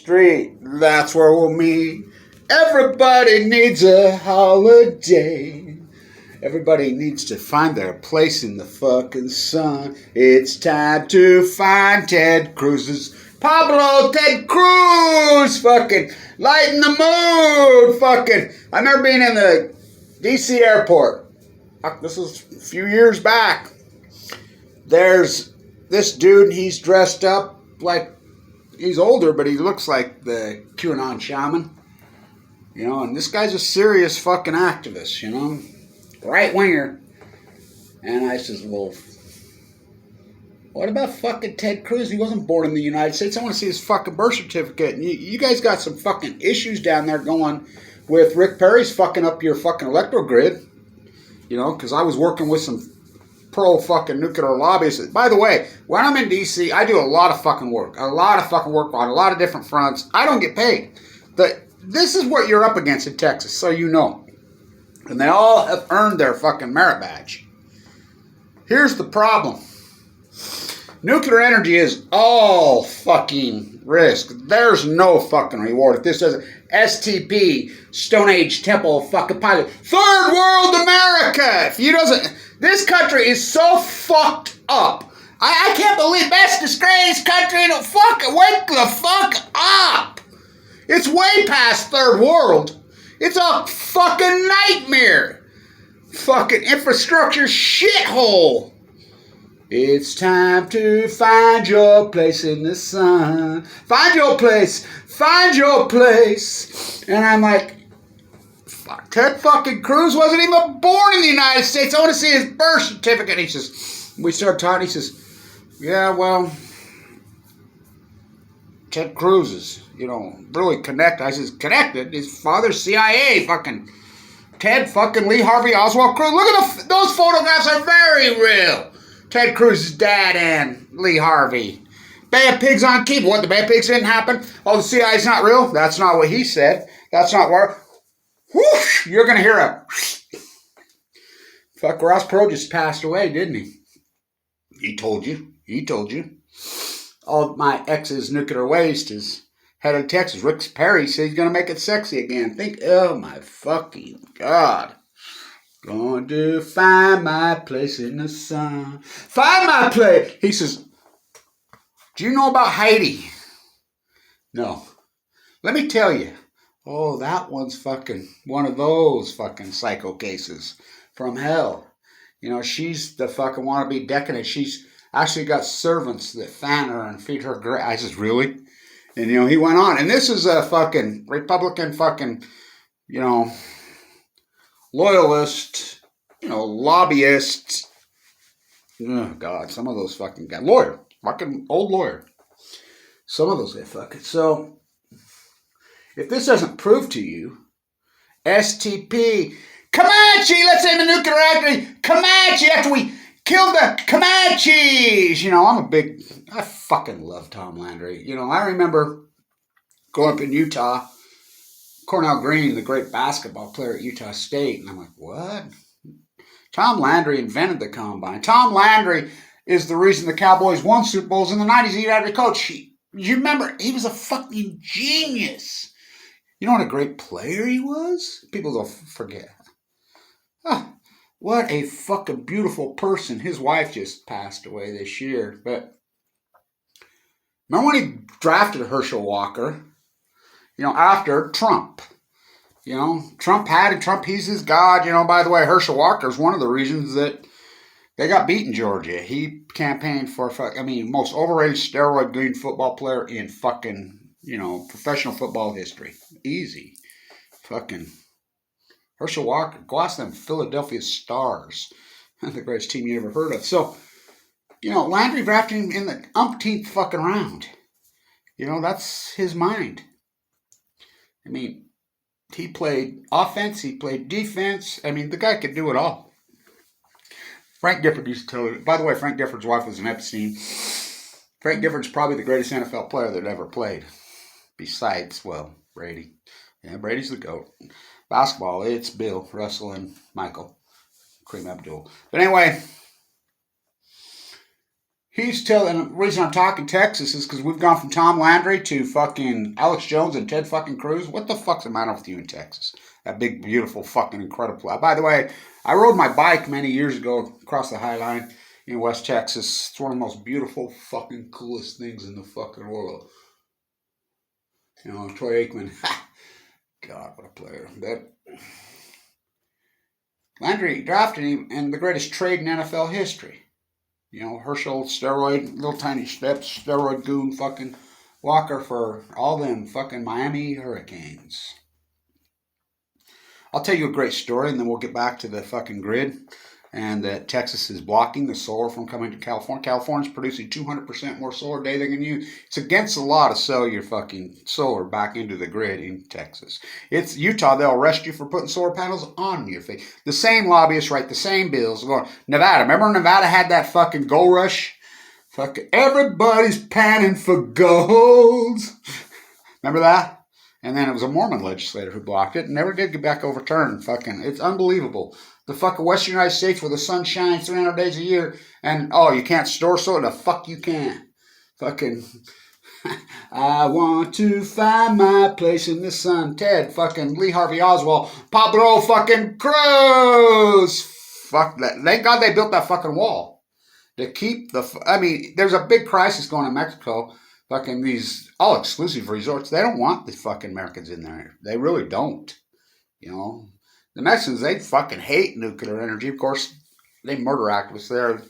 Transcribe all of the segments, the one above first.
Street, that's where we'll meet. Everybody needs a holiday. Everybody needs to find their place in the fucking sun. It's time to find Ted Cruz's Pablo Ted Cruz. Fucking lighten the mood. Fucking, I remember being in the DC airport. This was a few years back. There's this dude, he's dressed up like, he's older, but he looks like the QAnon shaman. You know, and this guy's a serious fucking activist, you know, right winger. And I says, well, what about fucking Ted Cruz? He wasn't born in the United States. I want to see his fucking birth certificate. And you guys got some fucking issues down there going with Rick Perry's fucking up your fucking electro grid. You know, because I was working with some pro-fucking nuclear lobbyists. By the way, when I'm in D.C., I do a lot of fucking work. A lot of fucking work on a lot of different fronts. I don't get paid. This is what you're up against in Texas, so you know. And they all have earned their fucking merit badge. Here's the problem. Nuclear energy is all fucking risk. There's no fucking reward. If this doesn't, STP, Stone Age Temple fucking pilot, Third World America. If you doesn't, this country is so fucked up. I can't believe best disgraced country in the fucking, wake the fuck up. It's way past third world. It's a fucking nightmare. Fucking infrastructure shithole. It's time to find your place in the sun. Find your place. Find your place. And I'm like, fuck, Ted fucking Cruz wasn't even born in the United States. I want to see his birth certificate. He says, we start talking. He says, yeah, well, Ted Cruz is, you know, really connected. I says, connected? His father's CIA, fucking Ted fucking Lee Harvey Oswald Cruz. Look at those photographs are very real. Ted Cruz's dad and Lee Harvey. Bay of Pigs on keyboard. What, the Bay of Pigs didn't happen? Oh, the CIA's not real? That's not what he said. That's not where. Whoosh! You're going to hear a. Fuck, Ross Perot just passed away, didn't he? He told you. He told you. All my ex's nuclear waste is head of Texas. Rick Perry said he's going to make it sexy again. Think, oh my fucking God. Going to find my place in the sun. Find my place. He says, do you know about Heidi? No. Let me tell you. Oh, that one's fucking one of those fucking psycho cases from hell. You know, she's the fucking wannabe decadent. She's actually got servants that fan her and feed her. I says, really? And, you know, he went on. And this is a fucking Republican fucking, you know, loyalist, you know, lobbyist. Oh, God, some of those fucking guys. Lawyer. Fucking old lawyer. Some of those guys fucking. So, if this doesn't prove to you, STP, Comanche, let's say the nuclear activity, Comanche, after we killed the Comanches. You know, I fucking love Tom Landry. You know, I remember growing up in Utah, Cornell Green, the great basketball player at Utah State. And I'm like, what? Tom Landry invented the combine. Tom Landry is the reason the Cowboys won Super Bowls in the 90s. He had a coach. You remember, he was a fucking genius. You know what a great player he was? People don't forget. Oh, what a fucking beautiful person. His wife just passed away this year. But remember when he drafted Herschel Walker? You know, after Trump. You know, Trump, he's his God. You know, by the way, Herschel Walker is one of the reasons that they got beat in Georgia. He campaigned for, most overrated steroid green football player in fucking, you know, professional football history. Easy. Fucking Herschel Walker. Go ask them Philadelphia Stars. The greatest team you ever heard of. So, you know, Landry drafted him in the umpteenth fucking round. You know, that's his mind. I mean, he played offense, he played defense. I mean, the guy could do it all. Frank Gifford used to tell you. By the way, Frank Gifford's wife was an Epstein. Frank Gifford's probably the greatest NFL player that ever played. Besides, well, Brady. Yeah, Brady's the GOAT. Basketball, it's Bill, Russell, and Michael. Kareem Abdul. But anyway, He's telling, and the reason I'm talking Texas is because we've gone from Tom Landry to fucking Alex Jones and Ted fucking Cruz. What the fuck's the matter with you in Texas? That big, beautiful, fucking incredible. By the way, I rode my bike many years ago across the High Line in West Texas. It's one of the most beautiful, fucking coolest things in the fucking world. You know, Troy Aikman. God, what a player. That Landry drafted him in the greatest trade in NFL history. You know, Herschel, steroid, little tiny steps, steroid goon, fucking Walker for all them fucking Miami Hurricanes. I'll tell you a great story, and then we'll get back to the fucking grid. And that Texas is blocking the solar from coming to California. California's producing 200% more solar a day than can use. It's against the law to sell your fucking solar back into the grid in Texas. It's Utah. They'll arrest you for putting solar panels on your face. The same lobbyists write the same bills. Nevada. Remember Nevada had that fucking gold rush? Fucking everybody's panning for gold. Remember that? And then it was a Mormon legislator who blocked it and never did get back overturned. Fucking, it's unbelievable. The fucking Western United States where the sun shines 300 days a year and, oh, you can't store solar? The fuck you can. Fucking, I want to find my place in the sun. Ted, fucking Lee Harvey Oswald, Pablo fucking Cruz. Fuck that. Thank God they built that fucking wall to keep the, I mean, there's a big crisis going on in Mexico. Fucking these all-exclusive resorts, they don't want the fucking Americans in there. They really don't. You know? The Mexicans, they fucking hate nuclear energy. Of course, they murder activists there.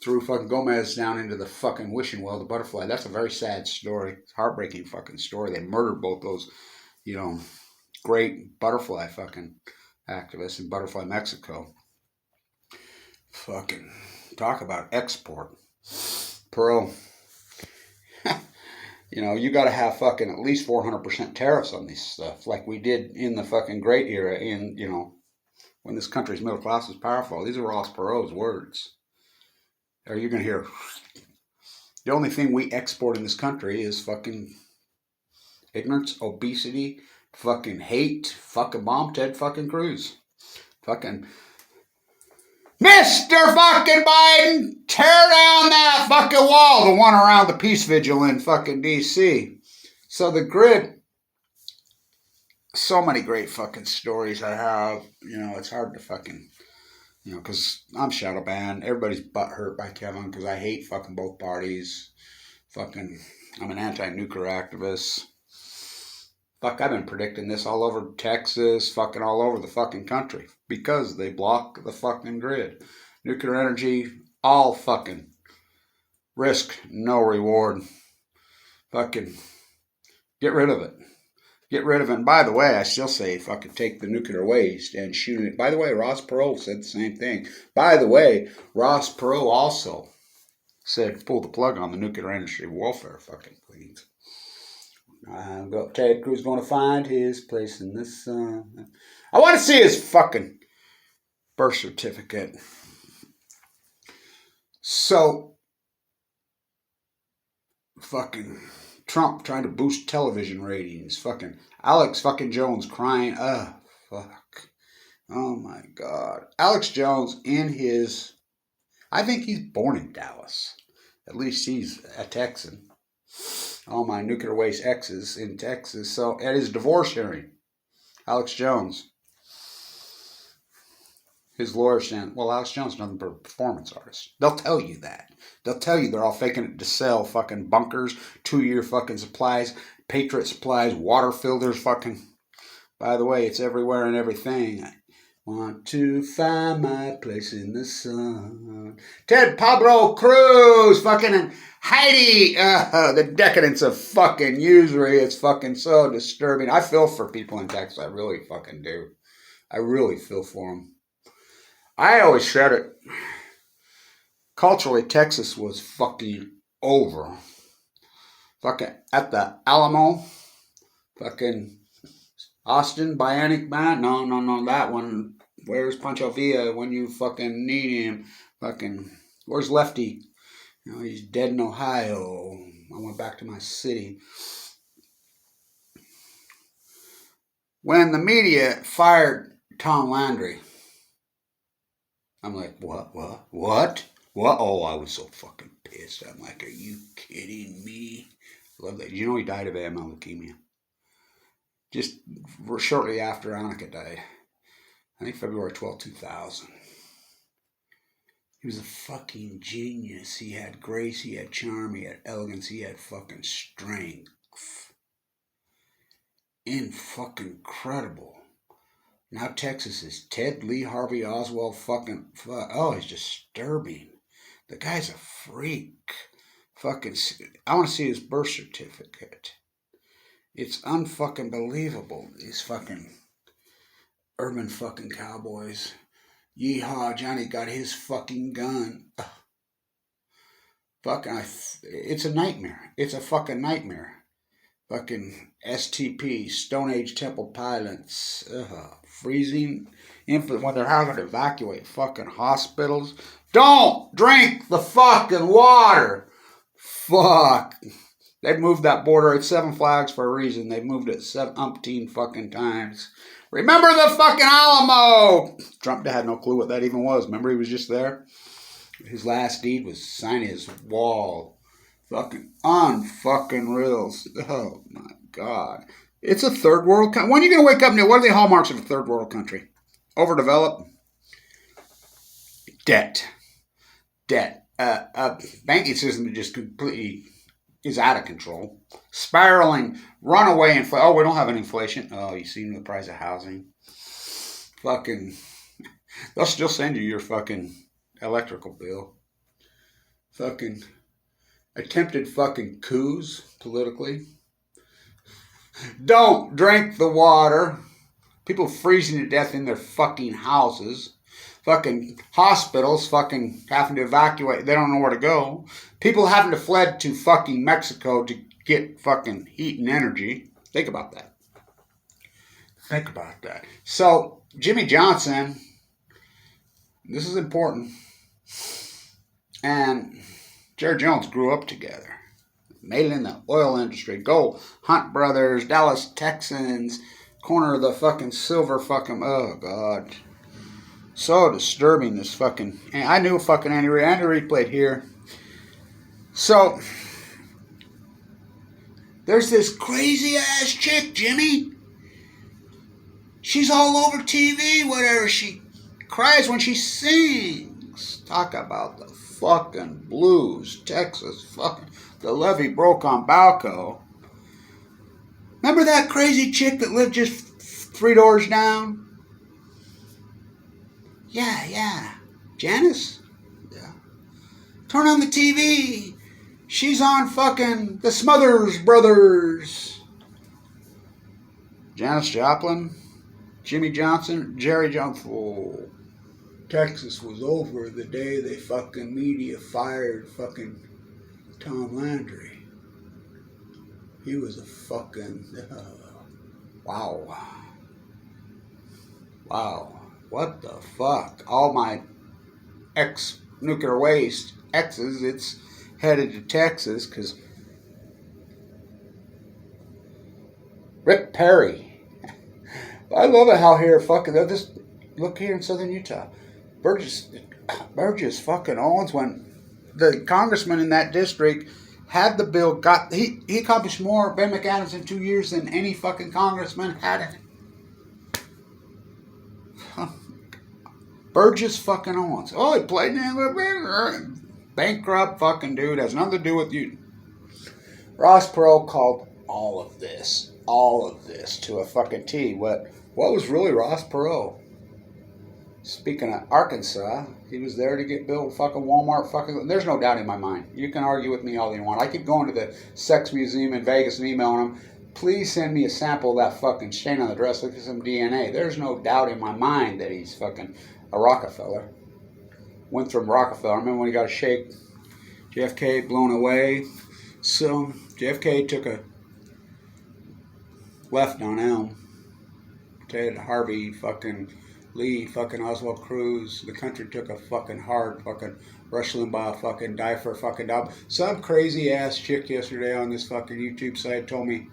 Threw fucking Gomez down into the fucking wishing well, the butterfly. That's a very sad story. It's a heartbreaking fucking story. They murdered both those, you know, great butterfly fucking activists in Butterfly, Mexico. Fucking talk about export. Pearl. You know, you got to have fucking at least 400% tariffs on this stuff, like we did in the fucking great era in, you know, when this country's middle class was powerful. These are Ross Perot's words. Or you're going to hear, the only thing we export in this country is fucking ignorance, obesity, fucking hate, fucking bomb Ted fucking Cruz. Fucking Mr. fucking Biden, tear down that fucking wall, the one around the peace vigil in fucking D.C. So the grid, so many great fucking stories I have. You know, it's hard to fucking, you know, because I'm shadow banned. Everybody's butthurt by Kevin because I hate fucking both parties. Fucking, I'm an anti-nuclear activist. Fuck, I've been predicting this all over Texas, fucking all over the fucking country because they block the fucking grid. Nuclear energy, all fucking risk, no reward. Fucking get rid of it. Get rid of it. And by the way, I still say fucking take the nuclear waste and shoot it. By the way, Ross Perot said the same thing. By the way, Ross Perot also said pull the plug on the nuclear industry welfare fucking please. Ted Cruz going to find his place in this. I want to see his fucking birth certificate. So, fucking Trump trying to boost television ratings. Fucking Alex fucking Jones crying. Fuck. Oh my God. Alex Jones in his. I think he's born in Dallas. At least he's a Texan. All my nuclear waste exes in Texas. So at his divorce hearing, Alex Jones, his lawyer saying, well, Alex Jones is nothing but a performance artist. They'll tell you that. They'll tell you they're all faking it to sell fucking bunkers, 2-year fucking supplies, Patriot supplies, water filters, fucking. By the way, it's everywhere and everything. Want to find my place in the sun. Ted Pablo Cruz, fucking and Heidi. The decadence of fucking usury is fucking so disturbing. I feel for people in Texas. I really fucking do. I really feel for them. I always said it. Culturally, Texas was fucking over. Fucking at the Alamo. Fucking Austin, Bionic Man. No, that one. Where's Pancho Villa when you fucking need him? Fucking, where's Lefty? You know, he's dead in Ohio. I went back to my city. When the media fired Tom Landry, I'm like, what? Oh, I was so fucking pissed. I'm like, are you kidding me? Love that. You know he died of AML leukemia. Just shortly after Annika died. I think February 12, 2000. He was a fucking genius. He had grace, he had charm, he had elegance, he had fucking strength. Fucking incredible. Now Texas is Ted Lee Harvey Oswald oh, he's disturbing. The guy's a freak. Fucking, I want to see his birth certificate. It's unfucking believable. These fucking urban fucking cowboys. Yeehaw, Johnny got his fucking gun. Ugh. Fucking, it's a nightmare. It's a fucking nightmare. Fucking STP, Stone Age Temple Pilots, freezing infant when they're having to evacuate fucking hospitals. Don't drink the fucking water. Fuck. They've moved that border at 7 Flags for a reason. They've moved it umpteen fucking times. Remember the fucking Alamo. Trump had no clue what that even was. Remember he was just there? His last deed was sign his wall. Fucking unfucking real. Oh my God. It's a third world country. When are you going to wake up and what are the hallmarks of a third world country? Overdeveloped. Debt. Banking system just completely is out of control. Spiraling. Runaway inflation. Oh, we don't have any inflation. Oh, you seen the price of housing? Fucking. They'll still send you your fucking electrical bill. Fucking. Attempted fucking coups politically. Don't drink the water. People freezing to death in their fucking houses. Fucking hospitals fucking having to evacuate. They don't know where to go. People having to fled to fucking Mexico to get fucking heat and energy. Think about that. Think about that. So, Jimmy Johnson, this is important. And Jerry Jones grew up together. Made it in the oil industry. Go Hunt Brothers, Dallas Texans, corner of the fucking silver fucking, oh God. So disturbing, this fucking, and I knew fucking Andy Reid. Andy Reid played here. So, there's this crazy ass chick, Jimmy. She's all over TV, whatever. She cries when she sings. Talk about the fucking blues, Texas, fucking, the levee broke on Balco. Remember that crazy chick that lived just 3 doors down? Yeah. Janice? Yeah. Turn on the TV. She's on fucking the Smothers Brothers. Janis Joplin, Jimmy Johnson, Jerry Jones. Oh, Texas was over the day they fucking media fired fucking Tom Landry. He was a fucking, wow. What the fuck? All my ex-nuclear waste exes, it's headed to Texas because Rick Perry. I love it how here fucking, they'll just look here in southern Utah. Burgess fucking Owens, when the congressman in that district had the bill, he accomplished more Ben McAdams in 2 years than any fucking congressman had in it. Burgess fucking Owens. Oh, he played in bankrupt fucking dude. Has nothing to do with you. Ross Perot called all of this to a fucking T. What was really Ross Perot? Speaking of Arkansas, he was there to get Bill fucking Walmart fucking. There's no doubt in my mind. You can argue with me all you want. I keep going to the sex museum in Vegas and emailing them. Please send me a sample of that fucking stain on the dress. Look at some DNA. There's no doubt in my mind that he's fucking a Rockefeller. Went from Rockefeller. I remember when he got a shake. JFK blown away. So JFK took a left on Elm. Ted Harvey fucking Lee fucking Oswald Cruz. The country took a fucking hard fucking Rush Limbaugh fucking die for a fucking dog. Some crazy ass chick yesterday on this fucking YouTube site told me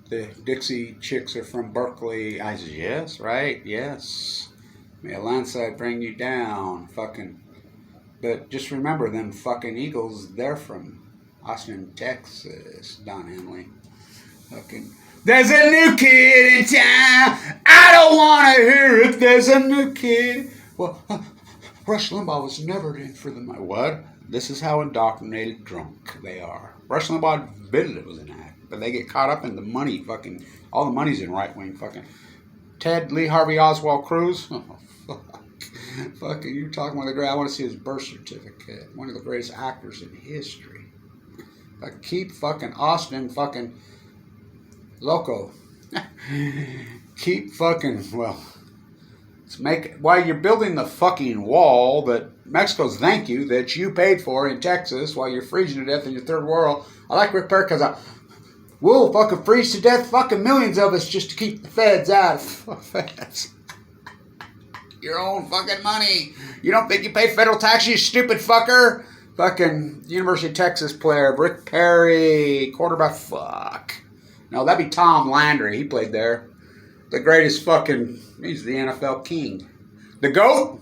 the Dixie Chicks are from Berkeley. I said, yes, right, yes. May a landslide bring you down. Fucking But just remember them fucking Eagles, they're from Austin, Texas, Don Henley. Fucking, there's a new kid in town. I don't want to hear it. There's a new kid. Well, Rush Limbaugh was never in for the money. What? This is how indoctrinated drunk they are. Rush Limbaugh admitted it was an act, but they get caught up in the money. Fucking, all the money's in right wing. Fucking Ted Lee Harvey Oswald Cruz. Oh, fuck. Fucking, you're talking about the great. I want to see his birth certificate. One of the greatest actors in history. Like, keep fucking Austin fucking loco. Keep fucking, well, let's make it, while you're building the fucking wall that Mexico's thank you that you paid for in Texas while you're freezing to death in your third world. I like repair because we'll fucking freeze to death, fucking millions of us just to keep the feds out of feds. Your own fucking money. You don't think you pay federal taxes, you stupid fucker? Fucking University of Texas player, Rick Perry, quarterback, fuck. No, that'd be Tom Landry. He played there. The greatest fucking, he's the NFL king. The GOAT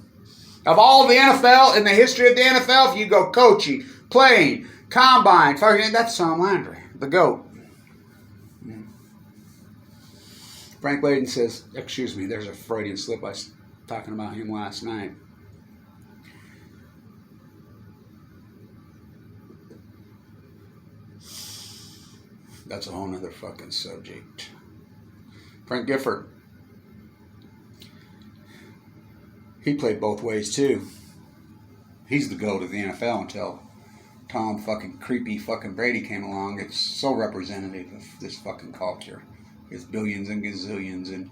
of all the NFL, in the history of the NFL, if you go coaching, playing, combine, fucking, that's Tom Landry, the GOAT. Frank Layden says, excuse me, there's a Freudian slip. I was talking about him last night. That's a whole nother fucking subject. Frank Gifford. He played both ways too. He's the GOAT of the NFL until Tom fucking creepy fucking Brady came along. It's so representative of this fucking culture. There's billions and gazillions, and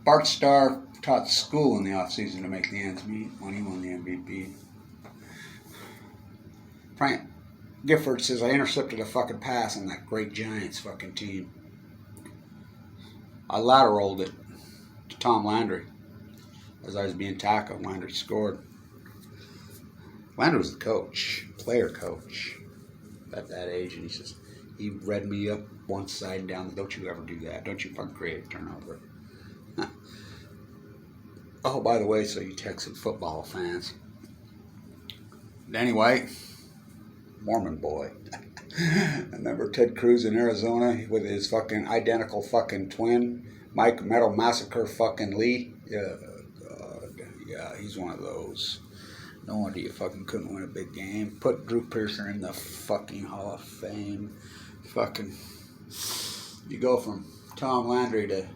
Bart Starr taught school in the offseason to make the ends meet when he won the MVP. Frank Gifford says, I intercepted a fucking pass on that great Giants fucking team. I lateraled it to Tom Landry as I was being tackled. Landry scored. Landry was the coach, player coach at that age, and he says, he read me up one side and down. Don't you ever do that. Don't you fucking create a turnover. Oh, by the way, so you Texan football fans. Anyway, Mormon boy. Remember Ted Cruz in Arizona with his fucking identical fucking twin, Mike Metal Massacre fucking Lee? Yeah, God. Yeah, he's one of those. No wonder you fucking couldn't win a big game. Put Drew Pearson in the fucking Hall of Fame. Fucking, you go from Tom Landry to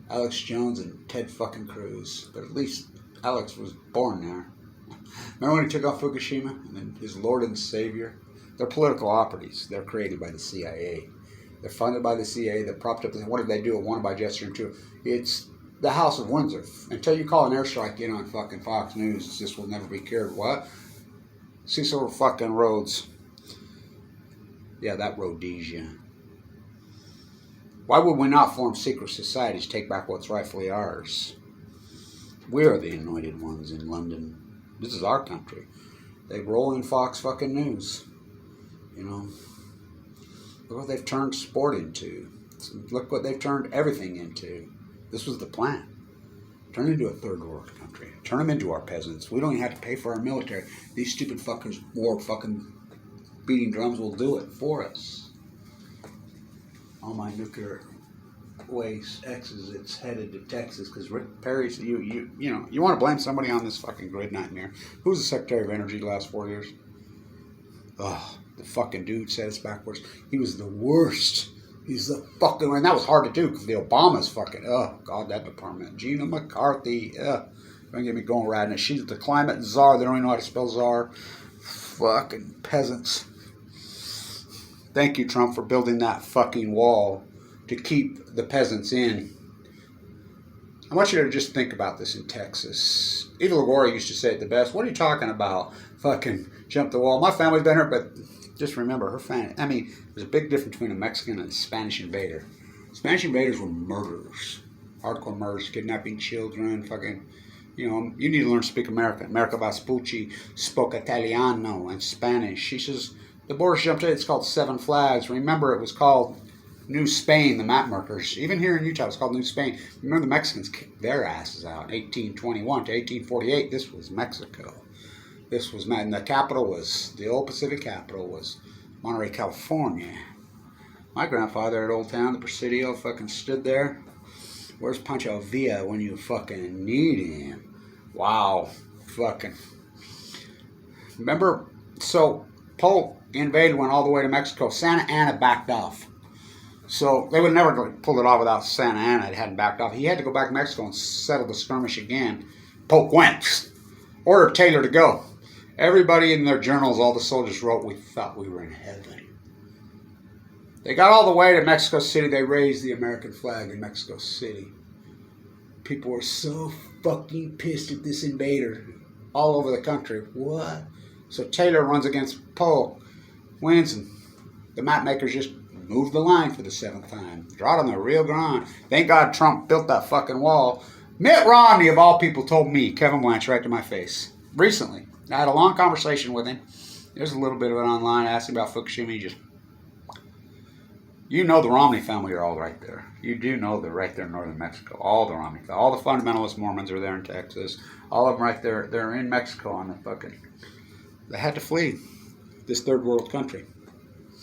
Alex Jones and Ted fucking Cruz. But at least Alex was born there. Remember when he took off Fukushima and then his Lord and Savior? They're political operatives. They're created by the CIA. They're funded by the CIA. They're propped up. What did they do? Wanted by Jester too. It's the House of Windsor. Until you call an airstrike in on fucking Fox News, this will never be cured. What? Cecil fucking Rhodes. Yeah, that Rhodesia. Why would we not form secret societies, take back what's rightfully ours? We are the anointed ones in London. This is our country. They roll in Fox fucking News. You know. Look what they've turned sport into. Look what they've turned everything into. This was the plan. Turn into a third world country. Turn them into our peasants. We don't even have to pay for our military. These stupid fuckers, war fucking beating drums will do it for us. All my nuclear waste X's, it's headed to Texas because Rick Perry, you know, you want to blame somebody on this fucking grid nightmare. Who was the Secretary of Energy the last 4 years? Oh, the fucking dude said it's backwards. He was the worst. He's the fucking, and that was hard to do because the Obamas fucking, oh, God, that department. Gina McCarthy, don't get me going riding it. She's the climate czar. They don't even know how to spell czar. Fucking peasants. Thank you, Trump, for building that fucking wall to keep the peasants in. I want you to just think about this in Texas. Eva Longoria used to say it the best. What are you talking about? Fucking jump the wall. My family's been hurt, but just remember, her family, I mean, there's a big difference between a Mexican and a Spanish invader. Spanish invaders were murderers. Hardcore murders, kidnapping children, fucking, you know, you need to learn to speak American. America Vespucci spoke Italiano and Spanish. She says, the border jumped in, it's called Seven Flags. Remember, it was called New Spain, the map markers. Even here in Utah, it's called New Spain. Remember, the Mexicans kicked their asses out in 1821 to 1848. This was Mexico. This was, and the capital was, the old Pacific capital was Monterey, California. My grandfather at Old Town, the Presidio, fucking stood there. Where's Pancho Villa when you fucking need him? Wow. Fucking. Remember, so Polk invaded, went all the way to Mexico. Santa Anna backed off. So they would never pull it off without Santa Anna. It hadn't backed off. He had to go back to Mexico and settle the skirmish again. Polk went. Ordered Taylor to go. Everybody in their journals, all the soldiers wrote, we thought we were in heaven. They got all the way to Mexico City. They raised the American flag in Mexico City. People were so fucking pissed at this invader all over the country. What? So Taylor runs against Polk, wins, and the map makers just moved the line for the 7th time. Draw it on the Rio Grande. Thank God Trump built that fucking wall. Mitt Romney, of all people, told me, Kevin Blanch, right to my face, recently. I had a long conversation with him. There's a little bit of it online. I asked him about Fukushima. He just, you know, the Romney family are all right there. You do know they're right there in northern Mexico. All the Romney, all the fundamentalist Mormons are there in Texas. All of them right there. They're in Mexico on the fucking. They had to flee this third world country.